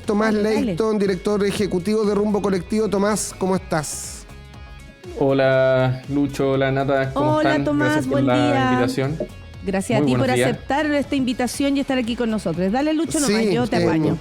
Tomás Dale. Leighton, director ejecutivo de Rumbo Colectivo. Tomás, ¿cómo estás? Hola Lucho, hola Nata, ¿cómo Hola, están? Tomás, Gracias por buen la día. invitación. Gracias Muy a ti buenos por días. aceptar esta invitación y estar aquí con nosotros. Dale, Lucho, nomás, Sí, yo te apaño.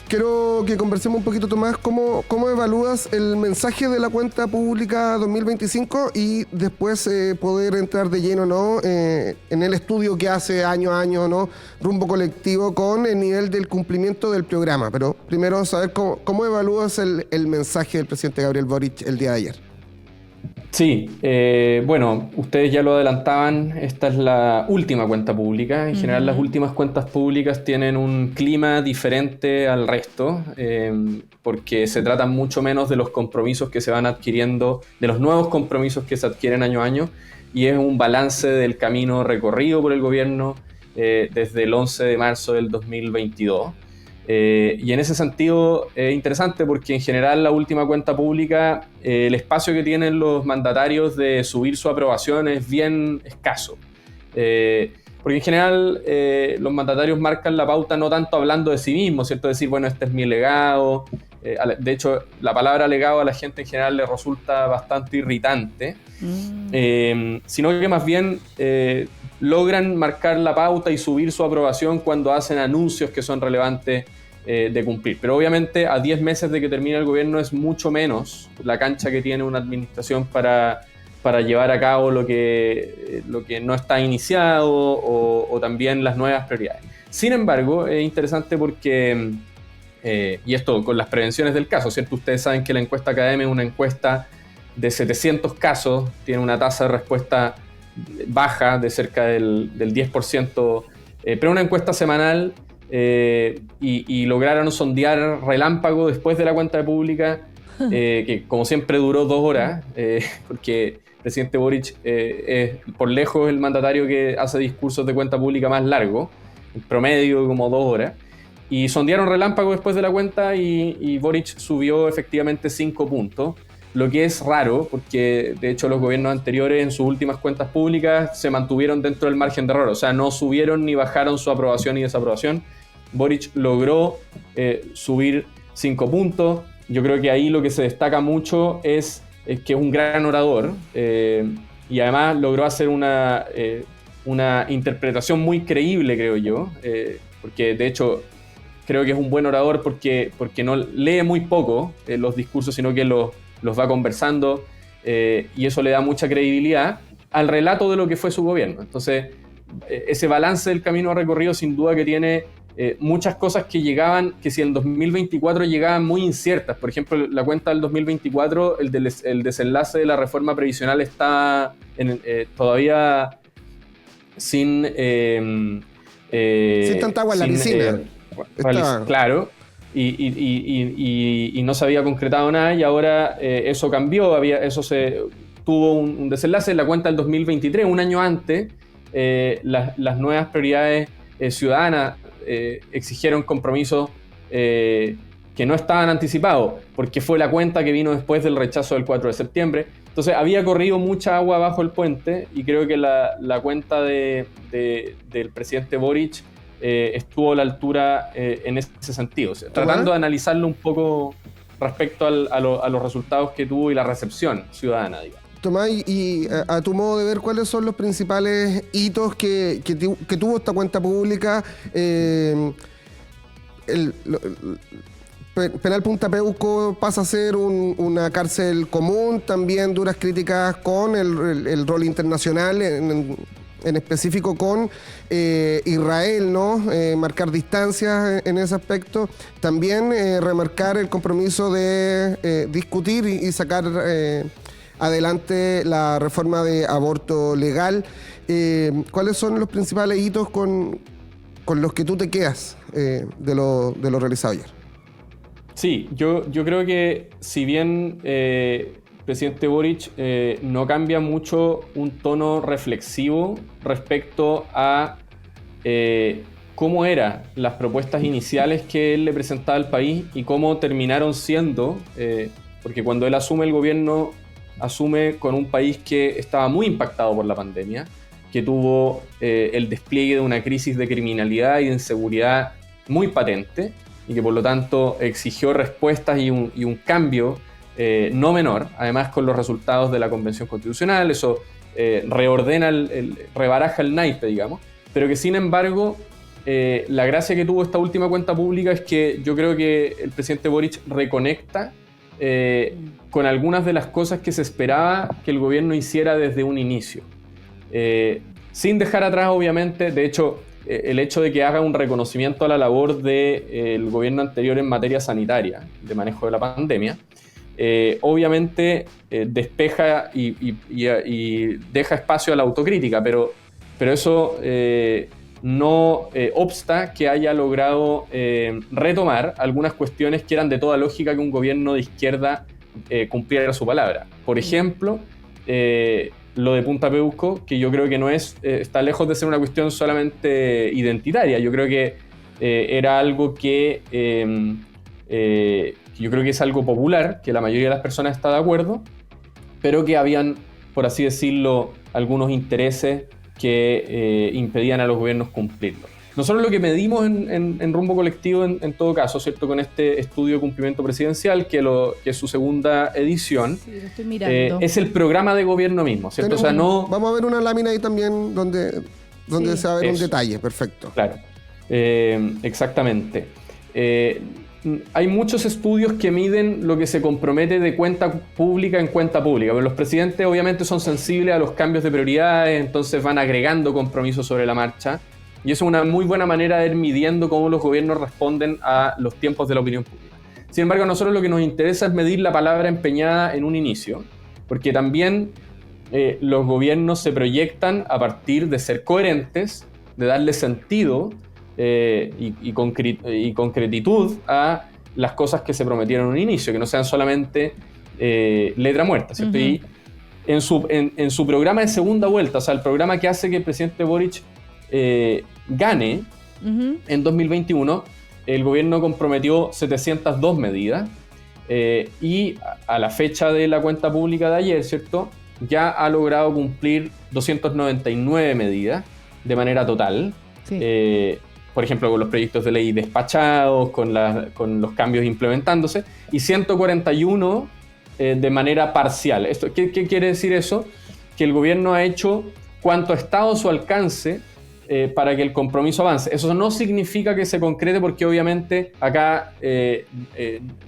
Quiero que conversemos un poquito, Tomás, cómo evalúas el mensaje de la cuenta pública 2025 y después poder entrar de lleno, ¿no? En el estudio que hace año a año, ¿no? Rumbo Colectivo con el nivel del cumplimiento del programa. Pero primero saber cómo evalúas el mensaje del presidente Gabriel Boric el día de ayer. Sí, bueno, ustedes ya lo adelantaban, esta es la última cuenta pública. En general las últimas cuentas públicas tienen un clima diferente al resto, porque se tratan mucho menos de los compromisos que se van adquiriendo, de los nuevos compromisos que se adquieren año a año, y es un balance del camino recorrido por el gobierno desde el 11 de marzo del 2022. Y en ese sentido es interesante porque en general la última cuenta pública, el espacio que tienen los mandatarios de subir su aprobación es bien escaso. Porque en general los mandatarios marcan la pauta no tanto hablando de sí mismos, ¿cierto? Decir, bueno, este es mi legado. De hecho, la palabra legado a la gente en general le resulta bastante irritante, sino que más bien logran marcar la pauta y subir su aprobación cuando hacen anuncios que son relevantes de cumplir. Pero obviamente a 10 meses de que termine el gobierno es mucho menos la cancha que tiene una administración para llevar a cabo lo que no está iniciado o también las nuevas prioridades. Sin embargo, es interesante porque, y esto con las prevenciones del caso, ¿cierto? Ustedes saben que la encuesta Academia es una encuesta de 700 casos, tiene una tasa de respuesta baja de cerca del 10%, pero una encuesta semanal y lograron sondear relámpago después de la cuenta pública, que como siempre duró 2 horas, porque el presidente Boric es por lejos el mandatario que hace discursos de cuenta pública más largo, en promedio como 2 horas, y sondearon relámpago después de la cuenta y Boric subió efectivamente 5 puntos. Lo que es raro, porque de hecho los gobiernos anteriores en sus últimas cuentas públicas se mantuvieron dentro del margen de error, o sea, no subieron ni bajaron su aprobación y desaprobación. Boric logró subir 5 puntos. Yo creo que ahí lo que se destaca mucho es que es un gran orador y además logró hacer una interpretación muy creíble, creo yo, porque de hecho creo que es un buen orador porque no lee muy poco los discursos, sino que los va conversando y eso le da mucha credibilidad al relato de lo que fue su gobierno. Entonces, ese balance del camino recorrido sin duda que tiene muchas cosas que llegaban, que si en 2024 llegaban muy inciertas. Por ejemplo, la cuenta del 2024, el desenlace de la reforma previsional está todavía sin tanta agua en la piscina. Claro. Y no se había concretado nada y ahora eso cambió, tuvo un desenlace en la cuenta del 2023, un año antes. Las nuevas prioridades ciudadanas exigieron compromisos que no estaban anticipados, porque fue la cuenta que vino después del rechazo del 4 de septiembre. Entonces había corrido mucha agua bajo el puente y creo que la cuenta del presidente Boric estuvo a la altura en ese sentido, o sea, tratando de analizarlo un poco respecto a los resultados que tuvo y la recepción ciudadana, digamos. Tomás, y a tu modo de ver, ¿cuáles son los principales hitos que tuvo esta cuenta pública? Penal Punta Peuco pasa a ser una cárcel común, también duras críticas con el rol internacional, en específico con Israel, ¿no? Marcar distancias en ese aspecto. También remarcar el compromiso de discutir y sacar adelante la reforma de aborto legal. ¿Cuáles son los principales hitos con los que tú te quedas de lo realizado ayer? Sí, yo creo que si bien presidente Boric no cambia mucho un tono reflexivo respecto a cómo eran las propuestas iniciales que él le presentaba al país y cómo terminaron siendo, porque cuando él asume el gobierno, asume con un país que estaba muy impactado por la pandemia, que tuvo el despliegue de una crisis de criminalidad y de inseguridad muy patente, y que por lo tanto exigió respuestas y un cambio no menor, además con los resultados de la Convención Constitucional. Eso reordena, rebaraja el naipe, digamos, pero que sin embargo la gracia que tuvo esta última cuenta pública es que yo creo que el presidente Boric reconecta con algunas de las cosas que se esperaba que el gobierno hiciera desde un inicio. Sin dejar atrás, obviamente, de hecho, el hecho de que haga un reconocimiento a la labor del gobierno anterior en materia sanitaria, de manejo de la pandemia, obviamente despeja y deja espacio a la autocrítica, pero eso no obsta que haya logrado retomar algunas cuestiones que eran de toda lógica que un gobierno de izquierda cumpliera su palabra. Por ejemplo, lo de Punta Peuco, que yo creo que no está lejos de ser una cuestión solamente identitaria. Yo creo que era algo que yo creo que es algo popular, que la mayoría de las personas está de acuerdo, pero que habían, por así decirlo, algunos intereses que impedían a los gobiernos cumplirlo. Nosotros lo que medimos en Rumbo Colectivo, en todo caso, ¿cierto? Con este estudio de cumplimiento presidencial, que es su segunda edición, sí, lo estoy mirando. es el programa de gobierno mismo, ¿cierto? Vamos a ver una lámina ahí también donde Sí. se va a ver un detalle, perfecto. Claro, exactamente. Hay muchos estudios que miden lo que se compromete de cuenta pública en cuenta pública, pero los presidentes obviamente son sensibles a los cambios de prioridades, entonces van agregando compromisos sobre la marcha, y eso es una muy buena manera de ir midiendo cómo los gobiernos responden a los tiempos de la opinión pública. Sin embargo, a nosotros lo que nos interesa es medir la palabra empeñada en un inicio, porque también los gobiernos se proyectan a partir de ser coherentes, de darle sentido y concretitud a las cosas que se prometieron en un inicio, que no sean solamente letra muerta, ¿cierto? Uh-huh. Y en su programa de segunda vuelta, o sea, el programa que hace que el presidente Boric gane uh-huh. en 2021, el gobierno comprometió 702 medidas y a la fecha de la cuenta pública de ayer, ¿cierto?, ya ha logrado cumplir 299 medidas de manera total. Sí. Por ejemplo, con los proyectos de ley despachados, con los cambios implementándose, y 141 de manera parcial. ¿Qué quiere decir eso? Que el gobierno ha hecho cuanto ha estado a su alcance para que el compromiso avance. Eso no significa que se concrete, porque obviamente acá,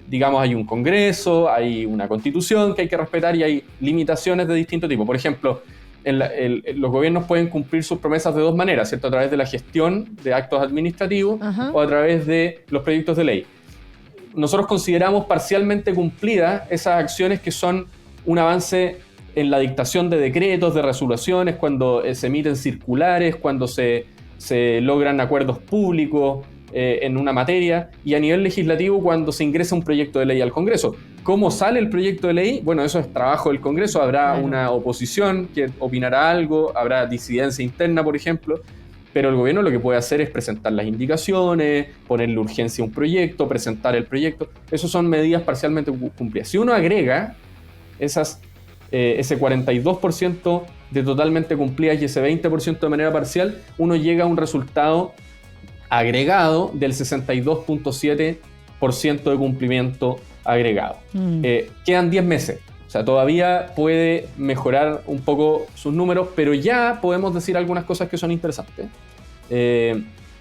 digamos, hay un Congreso, hay una Constitución que hay que respetar y hay limitaciones de distinto tipo. Por ejemplo, los gobiernos pueden cumplir sus promesas de dos maneras, ¿cierto? A través de la gestión de actos administrativos uh-huh. o a través de los proyectos de ley. Nosotros consideramos parcialmente cumplidas esas acciones que son un avance en la dictación de decretos, de resoluciones, cuando se emiten circulares, cuando se logran acuerdos públicos en una materia, y a nivel legislativo cuando se ingresa un proyecto de ley al Congreso. ¿Cómo sale el proyecto de ley? Bueno, eso es trabajo del Congreso, habrá una oposición que opinará algo, habrá disidencia interna, por ejemplo, pero el gobierno lo que puede hacer es presentar las indicaciones, ponerle urgencia a un proyecto, presentar el proyecto. Esas son medidas parcialmente cumplidas. Si uno agrega ese 42% de totalmente cumplidas y ese 20% de manera parcial, uno llega a un resultado agregado del 62.7% de cumplimiento agregado. Quedan 10 meses, o sea, todavía puede mejorar un poco sus números, pero ya podemos decir algunas cosas que son interesantes.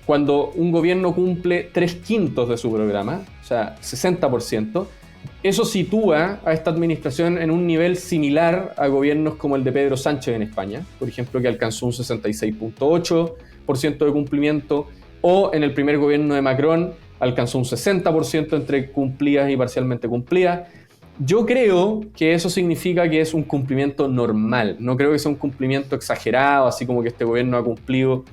Cuando un gobierno cumple 3/5 de su programa, o sea, 60%, eso sitúa a esta administración en un nivel similar a gobiernos como el de Pedro Sánchez en España, por ejemplo, que alcanzó un 66.8% de cumplimiento, o en el primer gobierno de Macron alcanzó un 60% entre cumplidas y parcialmente cumplidas. Yo creo que eso significa que es un cumplimiento normal, no creo que sea un cumplimiento exagerado, así como que este gobierno ha cumplido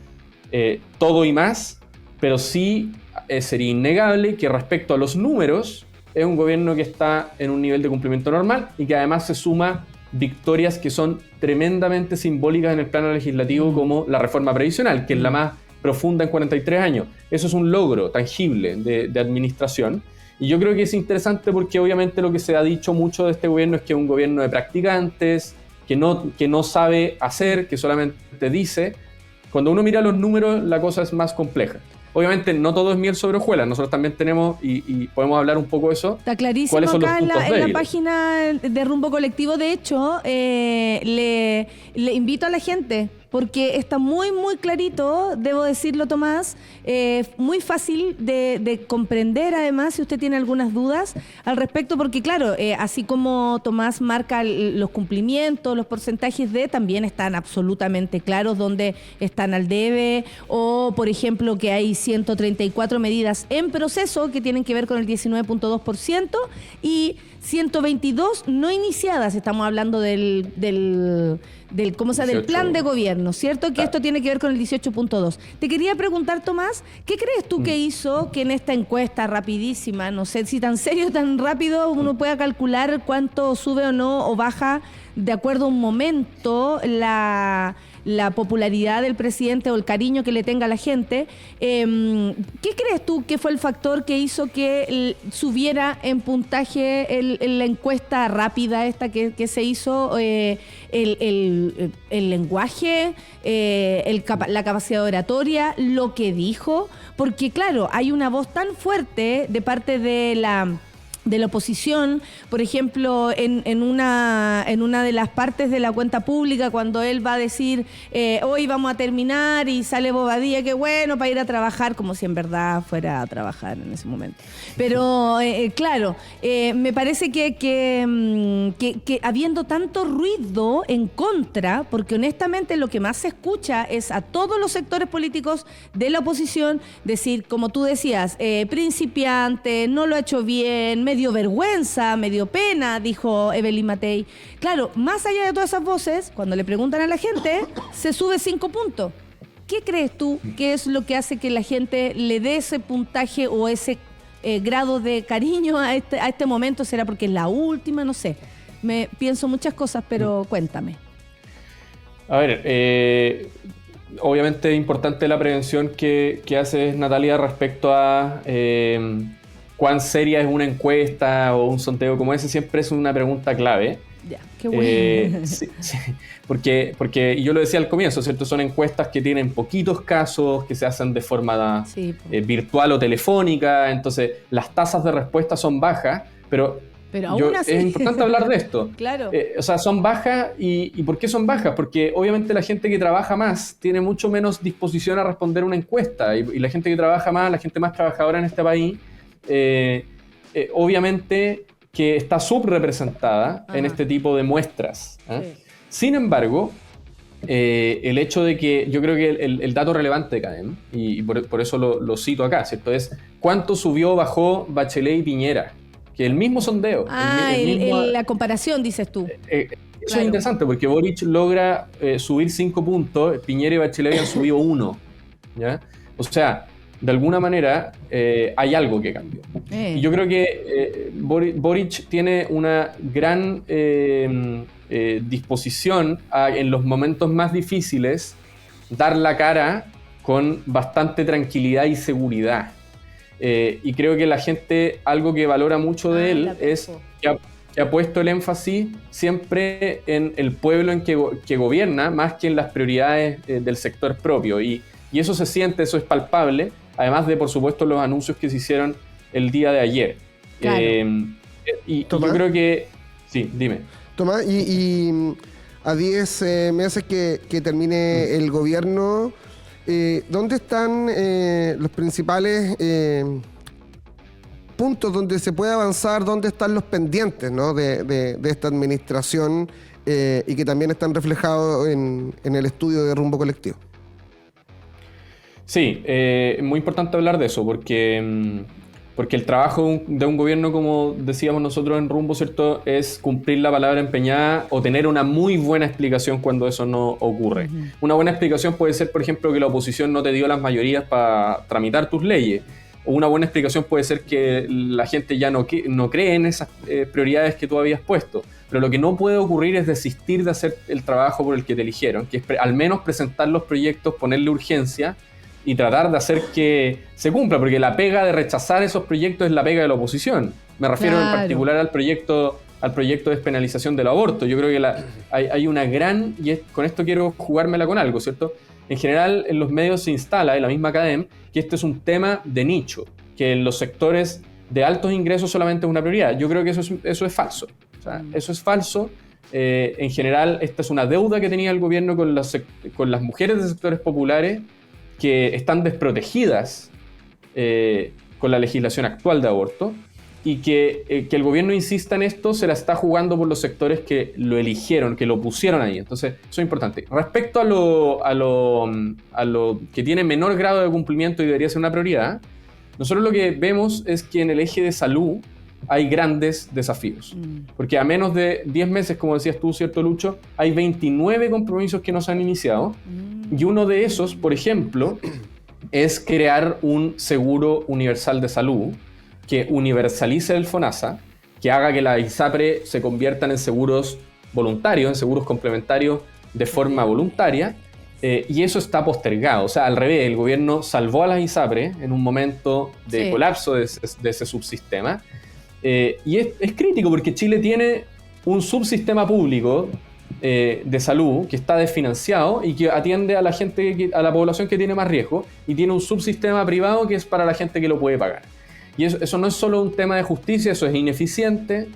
todo y más, pero sí sería innegable que respecto a los números es un gobierno que está en un nivel de cumplimiento normal y que además se suma victorias que son tremendamente simbólicas en el plano legislativo, como la reforma previsional, que es la más profunda en 43 años. Eso es un logro tangible de administración. Y yo creo que es interesante porque obviamente lo que se ha dicho mucho de este gobierno es que es un gobierno de practicantes, que no sabe hacer, que solamente dice. Cuando uno mira los números, la cosa es más compleja. Obviamente no todo es miel sobre hojuelas, nosotros también tenemos, y podemos hablar un poco de eso. Está clarísimo ¿Cuáles son los acá en puntos la débiles? página de Rumbo Colectivo. De hecho, le invito a la gente, porque está muy, muy clarito, debo decirlo, Tomás, muy fácil de comprender, además, si usted tiene algunas dudas al respecto, porque claro, así como Tomás marca los cumplimientos, los porcentajes también están absolutamente claros dónde están al debe, o por ejemplo que hay 134 medidas en proceso que tienen que ver con el 19.2% y 122 no iniciadas. Estamos hablando del plan de gobierno, ¿cierto? Que esto tiene que ver con el 18.2. Te quería preguntar, Tomás, ¿qué crees tú que hizo que en esta encuesta rapidísima, no sé si tan serio, tan rápido, uno pueda calcular cuánto sube o no o baja de acuerdo a un momento la popularidad del presidente o el cariño que le tenga a la gente? ¿Qué crees tú que fue el factor que hizo que subiera en puntaje la encuesta rápida esta que se hizo? El lenguaje, la capacidad oratoria, lo que dijo, porque claro, hay una voz tan fuerte de parte de la oposición, por ejemplo, en una de las partes de la cuenta pública, cuando él va a decir hoy vamos a terminar, y sale Bobadilla, que bueno, para ir a trabajar, como si en verdad fuera a trabajar en ese momento. Pero claro, me parece que habiendo tanto ruido en contra, porque honestamente lo que más se escucha es a todos los sectores políticos de la oposición decir, como tú decías, principiante, no lo ha hecho bien, me dio vergüenza, me dio pena, dijo Evelyn Matei. Claro, más allá de todas esas voces, cuando le preguntan a la gente, se sube 5 puntos. ¿Qué crees tú que es lo que hace que la gente le dé ese puntaje o ese grado de cariño a este momento? ¿Será porque es la última? No sé. Pienso muchas cosas, pero cuéntame. A ver, obviamente es importante la prevención que hace Natalia respecto a cuán seria es una encuesta o un sondeo como ese. Siempre es una pregunta clave. Ya, qué bueno. Sí, porque yo lo decía al comienzo, ¿cierto? Son encuestas que tienen poquitos casos, que se hacen de forma virtual o telefónica, entonces las tasas de respuesta son bajas, pero aún así es importante hablar de esto. Claro. O sea, son bajas, ¿y por qué son bajas? Porque obviamente la gente que trabaja más tiene mucho menos disposición a responder una encuesta, y la gente que trabaja más, la gente más trabajadora en este país, obviamente que está subrepresentada en este tipo de muestras. Sí. Sin embargo, el hecho de que yo creo que el dato relevante de CADEM, y por eso lo cito acá, ¿cierto? Es cuánto subió o bajó Bachelet y Piñera, que el mismo sondeo. La comparación, dices tú. Eso es interesante, porque Boric logra subir 5 puntos, Piñera y Bachelet habían subido 1, ¿ya? O sea, de alguna manera hay algo que cambió. Y yo creo que Boric tiene una gran disposición en los momentos más difíciles dar la cara con bastante tranquilidad y seguridad. Y creo que la gente, algo que valora mucho de él es que ha puesto el énfasis siempre en el pueblo en que gobierna, más que en las prioridades del sector propio. Y eso se siente, eso es palpable, además de, por supuesto, los anuncios que se hicieron el día de ayer. Claro. Y yo creo que... Sí, dime. Tomás, y a 10 meses que termine el gobierno, ¿dónde están los principales puntos donde se puede avanzar? ¿Dónde están los pendientes, ¿no? de esta administración y que también están reflejados en el estudio de Rumbo Colectivo? Sí, es muy importante hablar de eso, porque el trabajo de un gobierno, como decíamos nosotros en Rumbo, ¿cierto?, es cumplir la palabra empeñada o tener una muy buena explicación cuando eso no ocurre. Uh-huh. Una buena explicación puede ser, por ejemplo, que la oposición no te dio las mayorías para tramitar tus leyes. O una buena explicación puede ser que la gente ya no cree en esas prioridades que tú habías puesto. Pero lo que no puede ocurrir es desistir de hacer el trabajo por el que te eligieron, que es al menos presentar los proyectos, ponerle urgencia y tratar de hacer que se cumpla, porque la pega de rechazar esos proyectos es la pega de la oposición. Me refiero en particular al proyecto al proyecto de despenalización del aborto. Yo creo que hay una gran, y con esto quiero jugármela con algo, ¿cierto? En general, en los medios se instala, en la misma academia, que este es un tema de nicho, que en los sectores de altos ingresos solamente es una prioridad. Yo creo que eso es falso. O sea, eso es falso. En general, esta es una deuda que tenía el gobierno con las mujeres de sectores populares que están desprotegidas con la legislación actual de aborto, y que el gobierno insista en esto se la está jugando por los sectores que lo eligieron, que lo pusieron ahí. Entonces, eso es importante. Respecto a lo que tiene menor grado de cumplimiento y debería ser una prioridad, nosotros lo que vemos es que en el eje de salud hay grandes desafíos. Porque a menos de 10 meses, como decías tú, ¿cierto, Lucho? Hay 29 compromisos que no se han iniciado. Y uno de esos, por ejemplo, es crear un seguro universal de salud que universalice el FONASA, que haga que las ISAPRE se conviertan en seguros voluntarios, en seguros complementarios de forma voluntaria, y eso está postergado. O sea, al revés, el gobierno salvó a las ISAPRE en un momento de colapso de ese subsistema, y es crítico porque Chile tiene un subsistema público de salud que está desfinanciado y que atiende a la gente, a la población que tiene más riesgo, y tiene un subsistema privado que es para la gente que lo puede pagar. Y eso no es solo un tema de justicia, eso es ineficiente.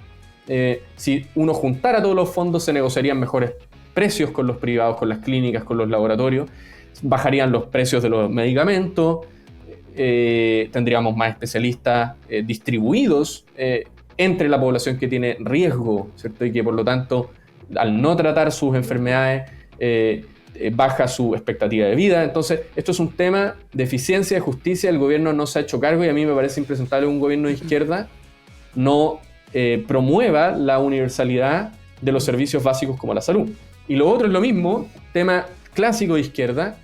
Si uno juntara todos los fondos, se negociarían mejores precios con los privados, con las clínicas, con los laboratorios, bajarían los precios de los medicamentos, tendríamos más especialistas distribuidos entre la población que tiene riesgo, ¿cierto? Y que por lo tanto, al no tratar sus enfermedades, baja su expectativa de vida. Entonces, esto es un tema de eficiencia, de justicia. El gobierno no se ha hecho cargo, y a mí me parece impresentable que un gobierno de izquierda no promueva la universalidad de los servicios básicos como la salud. Y lo otro es lo mismo, tema clásico de izquierda,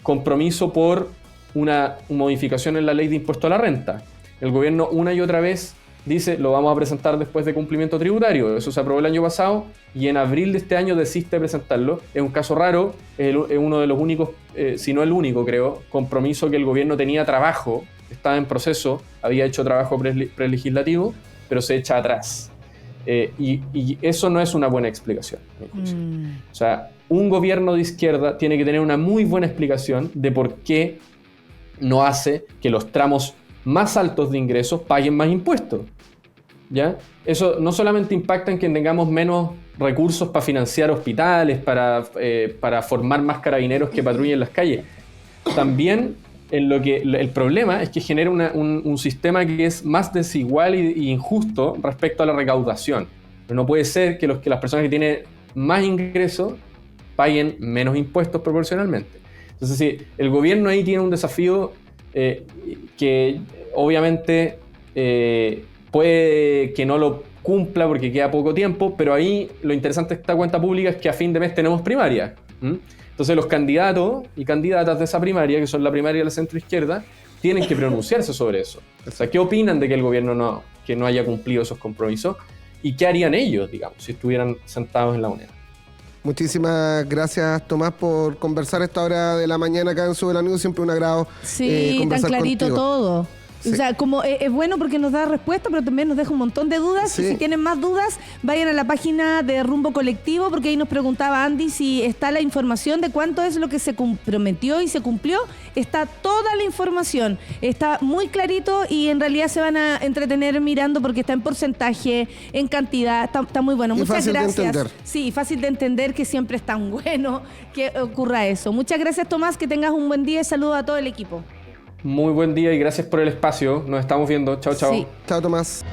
compromiso por una modificación en la ley de impuesto a la renta. El gobierno una y otra vez dice, lo vamos a presentar después de cumplimiento tributario. Eso se aprobó el año pasado y en abril de este año desiste de presentarlo. Es un caso raro, es uno de los únicos, si no el único, creo, compromiso que el gobierno tenía trabajo, estaba en proceso, había hecho trabajo prelegislativo, pero se echa atrás. Y eso no es una buena explicación. O sea, un gobierno de izquierda tiene que tener una muy buena explicación de por qué no hace que los tramos más altos de ingresos paguen más impuestos, ¿ya? Eso no solamente impacta en que tengamos menos recursos para financiar hospitales, para formar más carabineros que patrullen las calles. También el problema es que genera un sistema que es más desigual y injusto respecto a la recaudación. No puede ser que las personas que tienen más ingresos paguen menos impuestos proporcionalmente. Entonces, sí, el gobierno ahí tiene un desafío que obviamente puede que no lo cumpla porque queda poco tiempo, pero ahí lo interesante de esta cuenta pública es que a fin de mes tenemos primaria. Entonces los candidatos y candidatas de esa primaria, que son la primaria de la centroizquierda, tienen que pronunciarse sobre eso. O sea, ¿qué opinan de que el gobierno no haya cumplido esos compromisos? ¿Y qué harían ellos, digamos, si estuvieran sentados en la moneda? Muchísimas gracias, Tomás, por conversar a esta hora de la mañana acá en Sube la News. Siempre un agrado tan clarito contigo. Todo. Sí. O sea, como es bueno porque nos da respuesta, pero también nos deja un montón de dudas. Sí. Y si tienen más dudas, vayan a la página de Rumbo Colectivo, porque ahí nos preguntaba Andy si está la información de cuánto es lo que se comprometió y se cumplió. Está toda la información, está muy clarito y en realidad se van a entretener mirando porque está en porcentaje, en cantidad, está muy bueno. Muchas gracias. De entender. Sí, fácil de entender, que siempre es tan bueno que ocurra eso. Muchas gracias, Tomás, que tengas un buen día y saludos a todo el equipo. Muy buen día y gracias por el espacio. Nos estamos viendo. Chao, chao. Sí. Chao, Tomás.